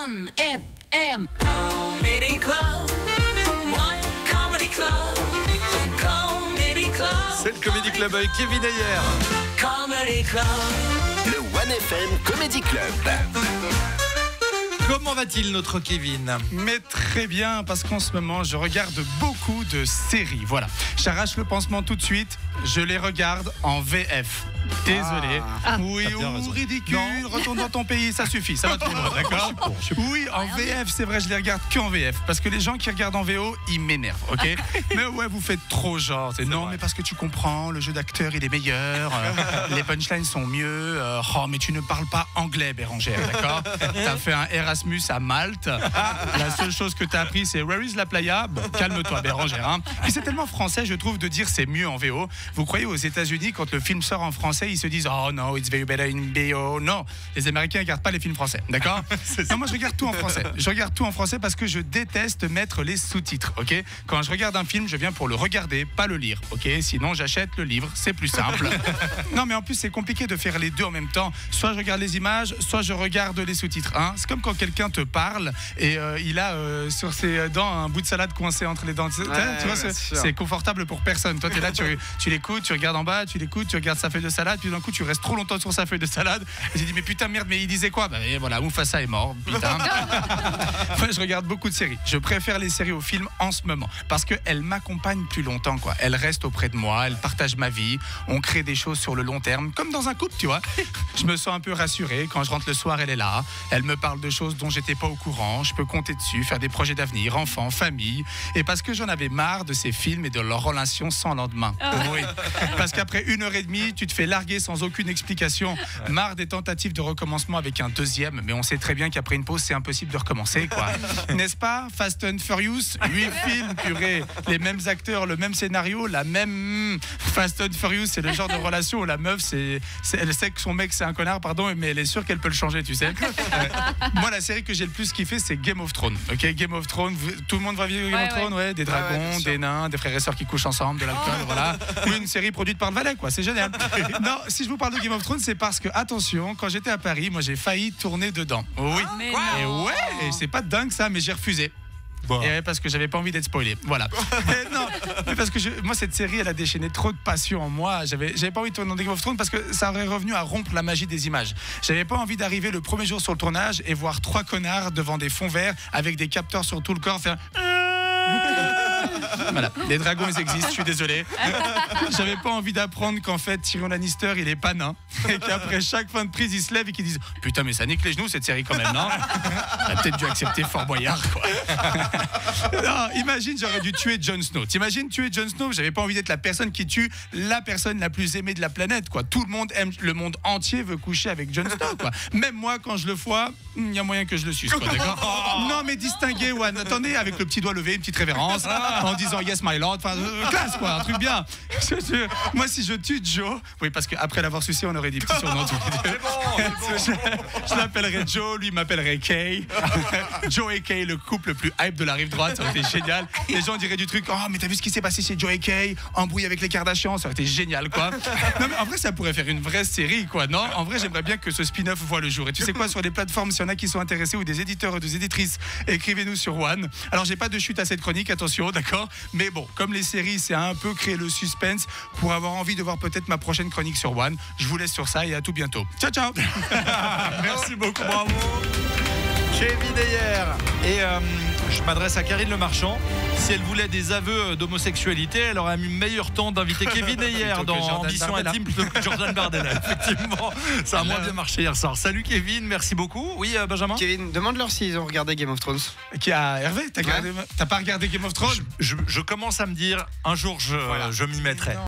One FM Comedy Club. One Comedy Club. Comedy Club. C'est le Comedy Club avec Kevin Ayer. Comedy Club. Le One FM Comedy Club. Comment va-t-il notre Kevin? Mais très bien, parce qu'en ce moment, je regarde beaucoup de séries. Voilà, j'arrache le pansement tout de suite, je les regarde en VF. Désolé. Oui, T'as bien raison. ridicule, retourne dans ton pays, ça suffit, ça va trop loin, d'accord? Oui, en VF, c'est vrai, je les regarde qu'en VF, parce que les gens qui regardent en VO, ils m'énervent, ok? Mais ouais, vous faites trop genre, non, mais parce que tu comprends, le jeu d'acteur, il est meilleur, les punchlines sont mieux, oh, mais tu ne parles pas anglais, Bérangère, d'accord? T'as fait un Erasmus à Malte, la seule chose que t'as appris, c'est Where is la playa? Bon, calme-toi, Bérangère, hein? Puis c'est tellement français, je trouve, de dire c'est mieux en VO. Vous croyez aux États-Unis, quand le film sort en français, ils se disent oh no, it's very better in BO. Non, les Américains ne regardent pas les films français, d'accord? Non, moi je regarde tout en français. Je regarde tout en français parce que je déteste mettre les sous-titres, ok? Quand je regarde un film, je viens pour le regarder, pas le lire, ok? Sinon j'achète le livre, c'est plus simple. Non, mais en plus c'est compliqué de faire les deux en même temps. Soit je regarde les images, soit je regarde les sous-titres. Hein? C'est comme quand quelqu'un te parle et il a sur ses dents un bout de salade coincé entre les dents. Tu vois, c'est confortable pour personne. Toi, tu es là, tu l'écoutes, tu regardes en bas, tu l'écoutes, tu regardes sa feuille de salade, puis d'un coup, tu restes trop longtemps sur sa feuille de salade. Et tu dis, mais putain, merde, mais il disait quoi? Et voilà, Mufasa est mort, putain. Moi, je regarde beaucoup de séries. Je préfère les séries aux films en ce moment parce qu'elles m'accompagnent plus longtemps, quoi. Elles restent auprès de moi, elles partagent ma vie. On crée des choses sur le long terme, comme dans un couple, tu vois. Je me sens un peu rassuré. Quand je rentre le soir, elle est là. Elle me parle de choses dont j'étais pas au courant. Je peux compter dessus, faire des projets d'avenir, enfants, famille. Et parce que j'en avais marre de ces films et de leurs relations sans lendemain. Oui. Parce qu'après 1h30, tu te fais larguer sans aucune explication. Marre des tentatives de recommencement avec un deuxième. Mais on sait très bien qu'après une pause, c'est impossible de recommencer, quoi. N'est-ce pas? Fast and Furious, 8 films, purée. Les mêmes acteurs, le même scénario, la même. Fast and Furious, c'est le genre de relation où la meuf, elle sait que son mec, c'est un connard, pardon, mais elle est sûre qu'elle peut le changer, tu sais. Moi, la série que j'ai le plus kiffé, c'est Game of Thrones. Ok, Game of Thrones, tout le monde va vivre Game of Thrones, ouais, des dragons, des nains, des frères et sœurs qui couchent ensemble, de l'alcool, voilà. Une série produite par le Valais, quoi, c'est génial. Non, si je vous parle de Game of Thrones, c'est parce que, attention, quand j'étais à Paris, moi j'ai failli tourner dedans. Oui. Et ouais, et c'est pas dingue ça, mais j'ai refusé. Bon. Et ouais, parce que j'avais pas envie d'être spoilé. Voilà. Non, mais parce que moi, cette série, elle a déchaîné trop de passion en moi. J'avais pas envie de tourner dans Game of Thrones parce que ça aurait revenu à rompre la magie des images. J'avais pas envie d'arriver le premier jour sur le tournage et voir 3 connards devant des fonds verts avec des capteurs sur tout le corps faire. Voilà, les dragons ils existent, je suis désolé. J'avais pas envie d'apprendre qu'en fait Tyrion Lannister il est pas nain et qu'après chaque fin de prise ils se lèvent et qu'ils disent putain mais ça nique les genoux cette série quand même, non? On a peut-être dû accepter Fort Boyard, quoi. Non, imagine j'aurais dû tuer Jon Snow. T'imagines tuer Jon Snow? J'avais pas envie d'être la personne qui tue la personne la plus aimée de la planète, quoi. Tout le monde aime, le monde entier veut coucher avec Jon Snow, quoi. Même moi quand je le vois, il y a moyen que je le suce, quoi, d'accord? Non mais distingué, One. Attendez, avec le petit doigt levé, une petite révérence en disant yes my lord, enfin classe, quoi, un truc bien. Moi si je tue Joe, oui parce qu'après l'avoir sucé on aurait des petits surnoms tous les deux. Je l'appellerais Joe, lui m'appellerait Kay. Joe et Kay, le couple le plus hype de la rive droite, ça aurait été génial. Les gens diraient du truc, oh mais t'as vu ce qui s'est passé chez Joe et Kay, embrouille avec les Kardashians, ça aurait été génial, quoi. Non mais en vrai ça pourrait faire une vraie série, quoi. Non, en vrai j'aimerais bien que ce spin-off voit le jour. Et tu sais quoi, sur les plateformes, s'il y en a qui sont intéressés ou des éditeurs ou des éditrices, écrivez-nous sur One. Alors j'ai pas de chute à cette chronique, attention, d'accord. Mais bon, comme les séries, c'est un peu créer le suspense pour avoir envie de voir peut-être ma prochaine chronique sur One. Je vous laisse sur ça et à tout bientôt. Ciao, ciao. Merci beaucoup, bravo. Kevin Ayer. Et je m'adresse à Karine Le Marchand. Si elle voulait des aveux d'homosexualité, elle aurait eu meilleur temps d'inviter Kevin Ayer dans Ambition Intime plutôt que Jordan Bardella. Effectivement, ça a moins bien marché hier soir. Salut Kevin, merci beaucoup. Oui, Benjamin. Kevin, demande-leur s'ils ont regardé Game of Thrones. Qui a Hervé, t'as pas regardé Game of Thrones? Je commence à me dire, un jour je m'y mettrai.